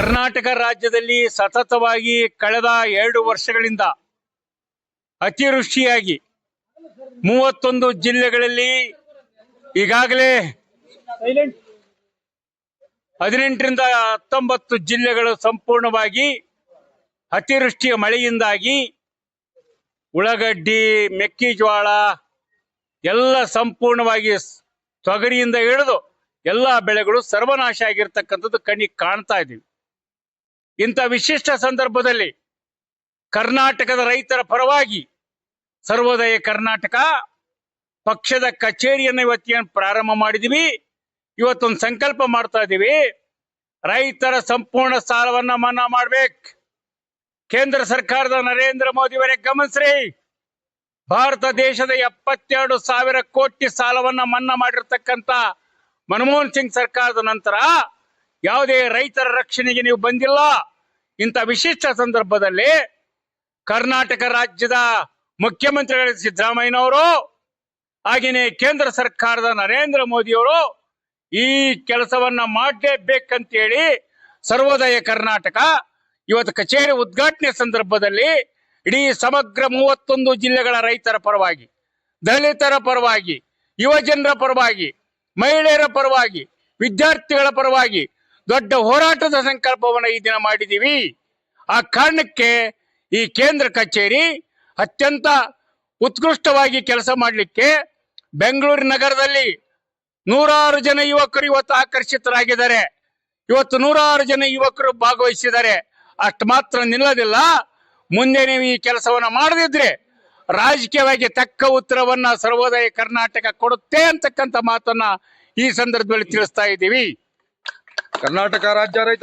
ಕರ್ನಾಟಕ ರಾಜ್ಯದಲ್ಲಿ ಸತತವಾಗಿ ಕಳೆದ 2 ವರ್ಷಗಳಿಂದ ಅತಿವೃಷ್ಟಿಯಾಗಿ 31 ಜಿಲ್ಲೆಗಳಲ್ಲಿ ಈಗಾಗಲೇ 18 ರಿಂದ 19 ಜಿಲ್ಲೆಗಳು ಸಂಪೂರ್ಣವಾಗಿ ಅತಿವೃಷ್ಟಿಯ ಮಳೆಯಿಂದಾಗಿ ಉಳ್ಳಾಗಡ್ಡಿ, ಮೆಕ್ಕೆಜೋಳ ಎಲ್ಲ ಸಂಪೂರ್ಣವಾಗಿ ತೊಗರಿಯಿಂದ ಹಿಡಿದು ಎಲ್ಲ ಬೆಳೆಗಳು ಸರ್ವನಾಶ ಆಗಿರ್ತಕ್ಕಂಥದ್ದು ಕಣ್ಣಿಗೆ ಕಾಣ್ತಾ ಇದೀವಿ. ಇಂಥ ವಿಶಿಷ್ಟ ಸಂದರ್ಭದಲ್ಲಿ ಕರ್ನಾಟಕದ ರೈತರ ಪರವಾಗಿ ಸರ್ವೋದಯ ಕರ್ನಾಟಕ ಪಕ್ಷದ ಕಚೇರಿಯನ್ನು ಇವತ್ತೇನು ಪ್ರಾರಂಭ ಮಾಡಿದೀವಿ. ಇವತ್ತೊಂದು ಸಂಕಲ್ಪ ಮಾಡ್ತಾ ಇದೀವಿ, ರೈತರ ಸಂಪೂರ್ಣ ಸಾಲವನ್ನ ಮನ್ನಾ ಮಾಡ್ಬೇಕು. ಕೇಂದ್ರ ಸರ್ಕಾರದ ನರೇಂದ್ರ ಮೋದಿ ಅವರೇ ಗಮನಿಸ್ರಿ, ಭಾರತ ದೇಶದ 72,000 ಕೋಟಿ ಸಾಲವನ್ನ ಮನ್ನಾ ಮಾಡಿರ್ತಕ್ಕಂಥ ಮನಮೋಹನ್ ಸಿಂಗ್ ಸರ್ಕಾರದ ನಂತರ ಯಾವುದೇ ರೈತರ ರಕ್ಷಣೆಗೆ ನೀವು ಬಂದಿಲ್ಲ. ಇಂಥ ವಿಶಿಷ್ಟ ಸಂದರ್ಭದಲ್ಲಿ ಕರ್ನಾಟಕ ರಾಜ್ಯದ ಮುಖ್ಯಮಂತ್ರಿಗಳ ಸಿದ್ದರಾಮಯ್ಯನವರು ಹಾಗೆಯೇ ಕೇಂದ್ರ ಸರ್ಕಾರದ ನರೇಂದ್ರ ಮೋದಿಯವರು ಈ ಕೆಲಸವನ್ನ ಮಾಡಲೇಬೇಕಂತೇಳಿ ಸರ್ವೋದಯ ಕರ್ನಾಟಕ ಇವತ್ತು ಕಚೇರಿ ಉದ್ಘಾಟನೆ ಸಂದರ್ಭದಲ್ಲಿ ಇಡೀ ಸಮಗ್ರ 31 ಜಿಲ್ಲೆಗಳ ರೈತರ ಪರವಾಗಿ, ದಲಿತರ ಪರವಾಗಿ, ಯುವಜನರ ಪರವಾಗಿ, ಮಹಿಳೆಯರ ಪರವಾಗಿ, ವಿದ್ಯಾರ್ಥಿಗಳ ಪರವಾಗಿ ದೊಡ್ಡ ಹೋರಾಟದ ಸಂಕಲ್ಪವನ್ನು ಈ ದಿನ ಮಾಡಿದ್ದೀವಿ. ಆ ಕಾರಣಕ್ಕೆ ಈ ಕೇಂದ್ರ ಕಚೇರಿ ಅತ್ಯಂತ ಉತ್ಕೃಷ್ಟವಾಗಿ ಕೆಲಸ ಮಾಡಲಿಕ್ಕೆ ಬೆಂಗಳೂರು ನಗರದಲ್ಲಿ 100 ಜನ ಯುವಕರು ಇವತ್ತು ಆಕರ್ಷಿತರಾಗಿದ್ದಾರೆ. ಇವತ್ತು 100 ಜನ ಯುವಕರು ಭಾಗವಹಿಸಿದ್ದಾರೆ. ಅಷ್ಟು ಮಾತ್ರ ನಿಲ್ಲೋದಿಲ್ಲ, ಮುಂದೆ ನೀವು ಈ ಕೆಲಸವನ್ನ ಮಾಡದಿದ್ರೆ ರಾಜಕೀಯವಾಗಿ ತಕ್ಕ ಉತ್ತರವನ್ನ ಸರ್ವೋದಯ ಕರ್ನಾಟಕ ಕೊಡುತ್ತೆ ಅಂತಕ್ಕಂಥ ಮಾತನ್ನ ಈ ಸಂದರ್ಭದಲ್ಲಿ ತಿಳಿಸ್ತಾ ಇದ್ದೀವಿ. ಕರ್ನಾಟಕ ರಾಜ್ಯ ರೈತ